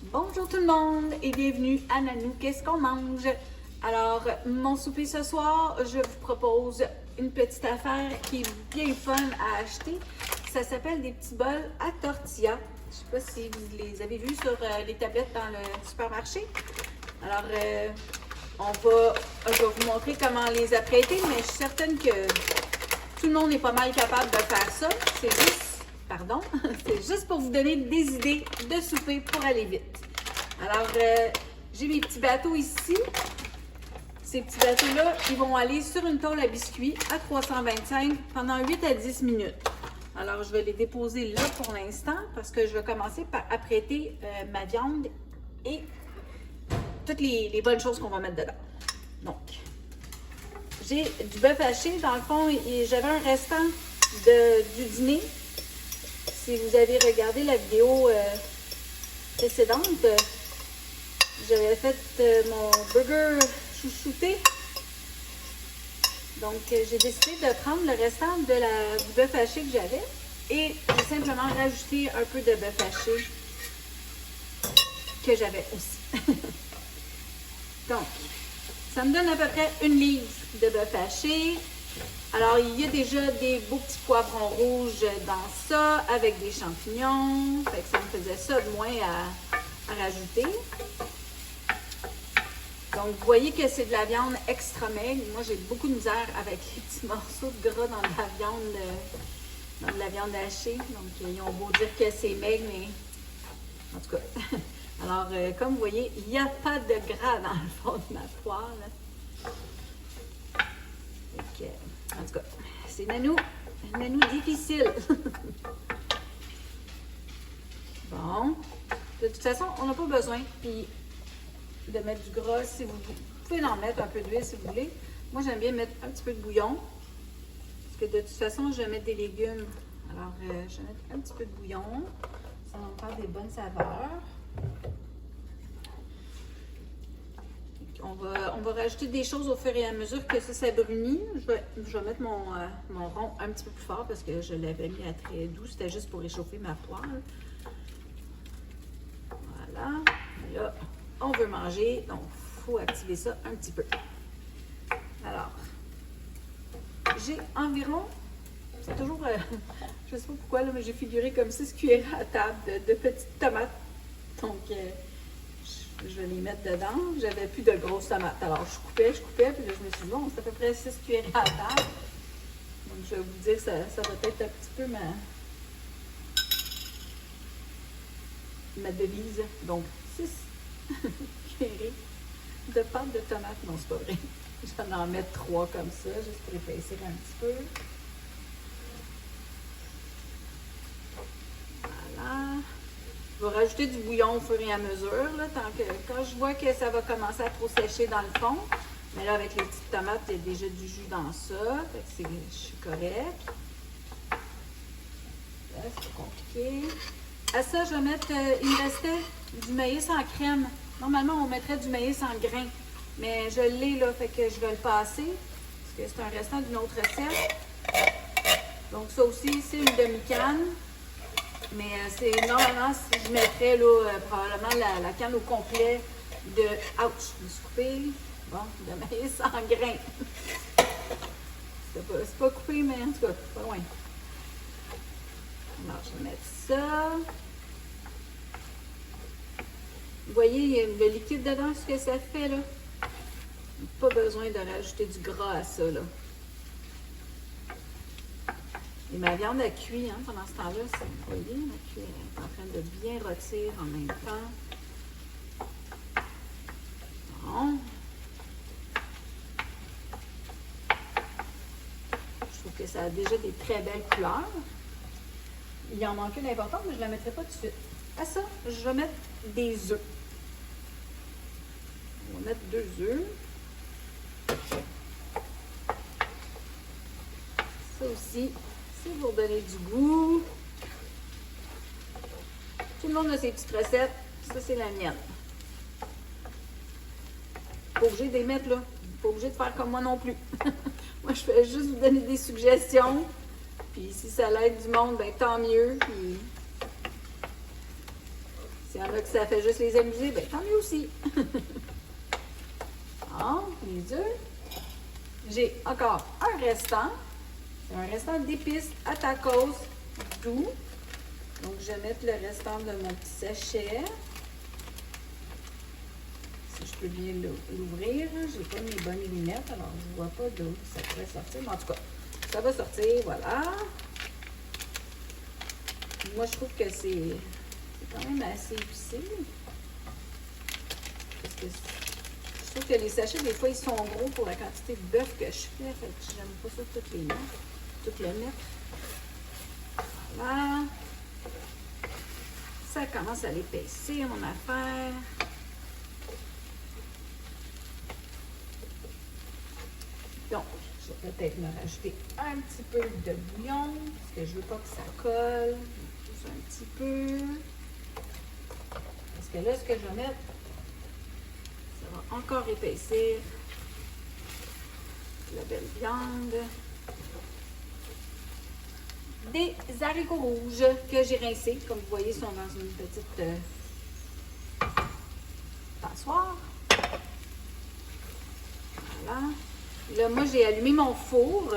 Bonjour tout le monde et bienvenue à Nanou Qu'est-ce qu'on mange? Alors, mon souper ce soir, je vous propose une petite affaire qui est bien fun à acheter. Ça s'appelle des petits bols à tortilla. Je ne sais pas si vous les avez vus sur les tablettes dans le supermarché. Alors, je vais vous montrer comment les apprêter, mais je suis certaine que tout le monde est pas mal capable de faire ça. C'est juste pour vous donner des idées de souper pour aller vite. Alors, j'ai mes petits bateaux ici. Ces petits bateaux-là, ils vont aller sur une tôle à biscuits à 325 pendant 8 à 10 minutes. Alors, je vais les déposer là pour l'instant parce que je vais commencer par apprêter ma viande et toutes les bonnes choses qu'on va mettre dedans. Donc, j'ai du bœuf haché. Dans le fond, j'avais un restant du dîner. Si vous avez regardé la vidéo précédente, j'avais fait mon burger chouchouté. Donc, j'ai décidé de prendre le restant du bœuf haché que j'avais et j'ai simplement rajouté un peu de bœuf haché que j'avais aussi. Donc, ça me donne à peu près une livre de bœuf haché. Alors, il y a déjà des beaux petits poivrons rouges dans ça, avec des champignons. Fait que ça me faisait ça de moins à rajouter. Donc, vous voyez que c'est de la viande extra maigre. Moi, j'ai beaucoup de misère avec les petits morceaux de gras dans de la viande hachée. Donc, ils ont beau dire que c'est maigre, mais en tout cas. Alors, comme vous voyez, il n'y a pas de gras dans le fond de ma poêle. En tout cas, c'est Nanou difficile. Bon, de toute façon, on n'a pas besoin de mettre du gras. Si vous pouvez en mettre un peu d'huile si vous voulez. Moi, j'aime bien mettre un petit peu de bouillon. Parce que de toute façon, je vais mettre des légumes. Alors, je vais mettre un petit peu de bouillon. Ça va me faire des bonnes saveurs. On va rajouter des choses au fur et à mesure que ça brunit. Je vais mettre mon rond un petit peu plus fort parce que je l'avais mis à très doux. C'était juste pour réchauffer ma poêle. Voilà. Et là, on veut manger, donc il faut activer ça un petit peu. Alors, j'ai environ, c'est toujours, je ne sais pas pourquoi, là, mais j'ai figuré comme 6 cuillères à table de petites tomates. Donc, je vais les mettre dedans. J'avais plus de grosses tomates. Alors, je coupais, puis là, je me suis dit, bon, c'est à peu près 6 cuillères à table. Donc, je vais vous dire, ça va être un petit peu ma devise. Donc, 6 cuillères de pâte de tomate. Non, c'est pas vrai. Je vais en mettre 3 comme ça, juste pour épaissir un petit peu. Voilà. Je vais rajouter du bouillon au fur et à mesure, là, quand je vois que ça va commencer à trop sécher dans le fond. Mais là, avec les petites tomates, il y a déjà du jus dans ça. Fait que je suis correct. Là, c'est pas compliqué. À ça, je vais mettre, il me restait du maïs en crème. Normalement, on mettrait du maïs en grains. Mais je l'ai là, fait que je vais le passer. Parce que c'est un restant d'une autre recette. Donc ça aussi, c'est une demi-canne. Mais normalement, si je mettrais là, probablement la canne au complet de... Ouch! Je me suis coupée. Bon, de maïs en grains. C'est pas coupé, mais en tout cas, pas loin. Alors, je vais mettre ça. Vous voyez, il y a le liquide dedans, ce que ça fait, là. Pas besoin de rajouter du gras à ça, là. Et ma viande a cuit pendant ce temps-là. Vous voyez, ma cuit est en train de bien rôtir en même temps. Bon. Je trouve que ça a déjà des très belles couleurs. Il en manque une importante, mais je ne la mettrai pas tout de suite. À ça, je vais mettre des œufs. On va mettre 2 œufs. Ça aussi, c'est pour donner du goût. Tout le monde a ses petites recettes. Ça, c'est la mienne. Pas obligé de les mettre là. Pas obligé de faire comme moi non plus. Moi, je fais juste vous donner des suggestions. Puis si ça l'aide du monde, ben tant mieux. Puis S'il y en a que ça fait juste les amuser, ben tant mieux aussi. Bon, les œufs. J'ai encore un restant. Un restant d'épices à tacos doux. Donc, je vais mettre le restant de mon petit sachet. Si je peux bien l'ouvrir. J'ai pas mes bonnes lunettes, alors je vois pas d'où ça pourrait sortir. Mais en tout cas, ça va sortir, voilà. Moi, je trouve que c'est quand même assez épicé. Parce que je trouve que les sachets, des fois, ils sont gros pour la quantité de bœuf que je fais. Fait que j'aime pas ça toutes les mettre. Toutes les mettre. Voilà. Ça commence à l'épaissir, mon affaire. Donc, je vais peut-être me rajouter un petit peu de bouillon, parce que je veux pas que ça colle. Juste un petit peu. Parce que là, ce que je vais mettre, ça va encore épaissir la belle viande. Des haricots rouges que j'ai rincés. Comme vous voyez, ils sont dans une petite passoire. Voilà. Là, moi, j'ai allumé mon four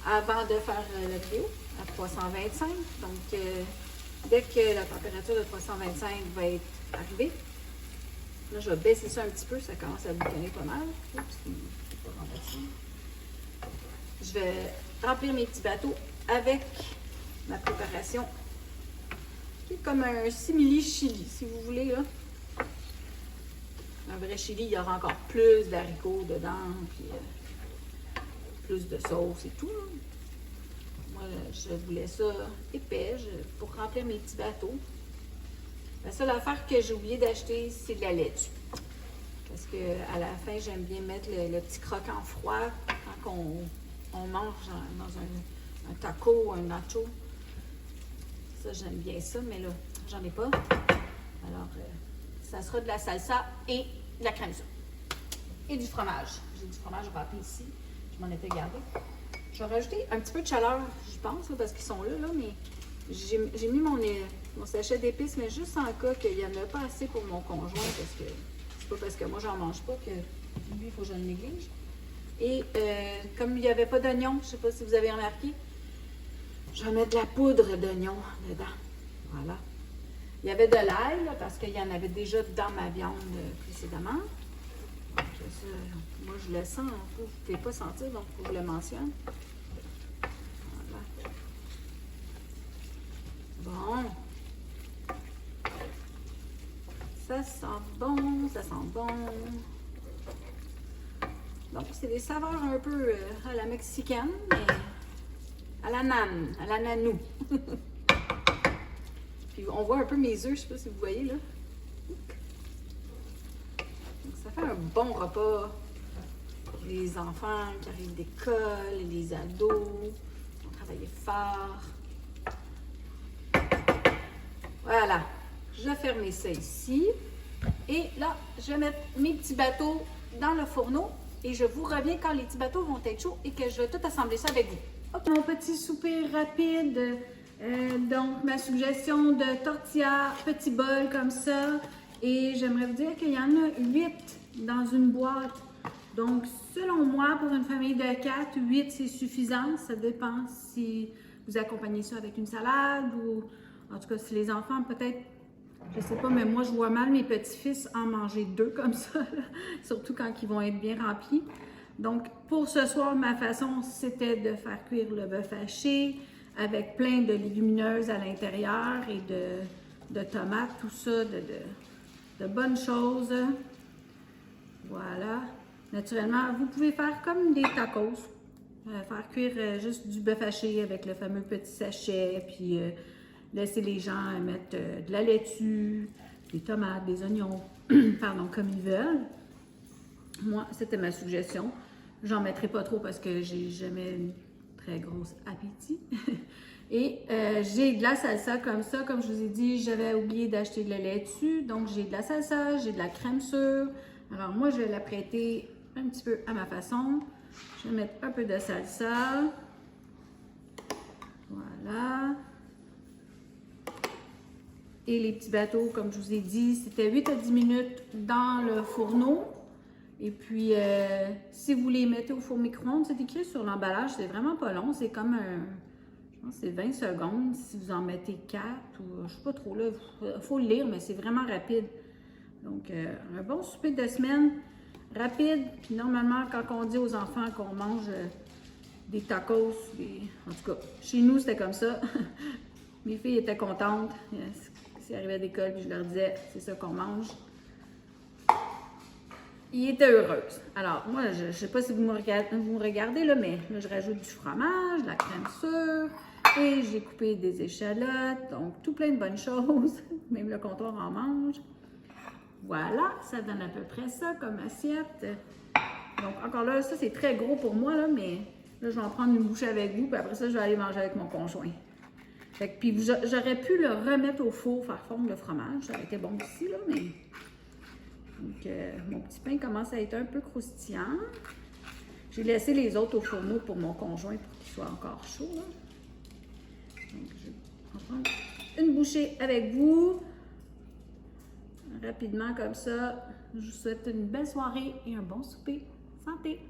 avant de faire la vidéo à 325. Donc, dès que la température de 325 va être arrivée, là, je vais baisser ça un petit peu. Ça commence à boutonner pas mal. Oups, c'est pas renversé. Je vais remplir mes petits bateaux avec ma préparation qui est comme un simili chili, si vous voulez. Là. Un vrai chili, il y aura encore plus d'haricots dedans, puis plus de sauce et tout. Là. Moi, je voulais ça épais pour remplir mes petits bateaux. La seule affaire que j'ai oublié d'acheter, c'est de la laitue. Parce qu'à la fin, j'aime bien mettre le petit croquant froid quand on mange dans un taco ou un nacho. Ça, j'aime bien ça, mais là, j'en ai pas. Alors, ça sera de la salsa et de la crème sucre. Et du fromage. J'ai du fromage râpé ici. Je m'en étais gardé. Je vais rajouter un petit peu de chaleur, je pense, là, parce qu'ils sont là, mais j'ai mis mon sachet d'épices, mais juste en cas qu'il n'y en a pas assez pour mon conjoint, parce que c'est pas parce que moi, j'en mange pas que lui, il faut que je le néglige. Et comme il n'y avait pas d'oignon, je ne sais pas si vous avez remarqué, je vais mettre de la poudre d'oignon dedans. Voilà. Il y avait de l'ail, parce qu'il y en avait déjà dans ma viande précédemment. Donc, ça, moi, je le sens. Vous ne pouvez pas sentir, donc il faut que je le mentionne. Voilà. Bon. Ça sent bon, ça sent bon. Donc, c'est des saveurs un peu à la mexicaine, mais à la nan, à la nanou. Puis, on voit un peu mes œufs, je ne sais pas si vous voyez, là. Donc, ça fait un bon repas pour les enfants qui arrivent d'école, les ados, qui ont travaillé fort. Voilà. Je vais fermer ça ici. Et là, je vais mettre mes petits bateaux dans le fourneau. Et je vous reviens quand les petits bateaux vont être chauds et que je vais tout assembler ça avec vous. Okay. Mon petit souper rapide. Donc, ma suggestion de tortilla, petit bol comme ça. Et j'aimerais vous dire qu'il y en a 8 dans une boîte. Donc, selon moi, pour une famille de 4, 8 c'est suffisant. Ça dépend si vous accompagnez ça avec une salade ou, en tout cas, si les enfants peut-être, je sais pas, mais moi, je vois mal mes petits-fils en manger 2 comme ça, là, surtout quand ils vont être bien remplis. Donc, pour ce soir, ma façon, c'était de faire cuire le bœuf haché avec plein de légumineuses à l'intérieur et de tomates, tout ça, de bonnes choses. Voilà. Naturellement, vous pouvez faire comme des tacos. Faire cuire juste du bœuf haché avec le fameux petit sachet, puis laisser les gens mettre de la laitue, des tomates, des oignons, pardon, comme ils veulent. Moi, c'était ma suggestion. J'en mettrai pas trop parce que j'ai jamais un très gros appétit. Et j'ai de la salsa comme ça. Comme je vous ai dit, j'avais oublié d'acheter de la laitue. Donc, j'ai de la salsa, j'ai de la crème sûre. Alors, moi, je vais la prêter un petit peu à ma façon. Je vais mettre un peu de salsa. Voilà. Et les petits bateaux, comme je vous ai dit, c'était 8 à 10 minutes dans le fourneau. Et puis, si vous les mettez au four micro-ondes, c'est écrit sur l'emballage, c'est vraiment pas long. C'est comme je pense que c'est 20 secondes si vous en mettez 4 ou je sais pas trop là. Faut le lire, mais c'est vraiment rapide. Donc, un bon souper de semaine, rapide. Puis normalement, quand on dit aux enfants qu'on mange des tacos, en tout cas, chez nous, c'était comme ça. Mes filles étaient contentes. S'ils arrivaient à l'école, puis je leur disais, c'est ça qu'on mange. Ils étaient heureuses. Alors, moi, je ne sais pas si vous me regardez, là, mais là, je rajoute du fromage, de la crème sûre, et j'ai coupé des échalotes, donc tout plein de bonnes choses. Même le comptoir en mange. Voilà, ça donne à peu près ça comme assiette. Donc, encore là, ça, c'est très gros pour moi, là, mais là, je vais en prendre une bouchée avec vous, puis après ça, je vais aller manger avec mon conjoint. Fait que, puis j'aurais pu le remettre au four, faire fondre le fromage. Ça aurait été bon aussi, là, mais... Donc, mon petit pain commence à être un peu croustillant. J'ai laissé les autres au fourneau pour mon conjoint pour qu'il soit encore chaud, là. Donc, je vais en prendre une bouchée avec vous. Rapidement, comme ça. Je vous souhaite une belle soirée et un bon souper. Santé!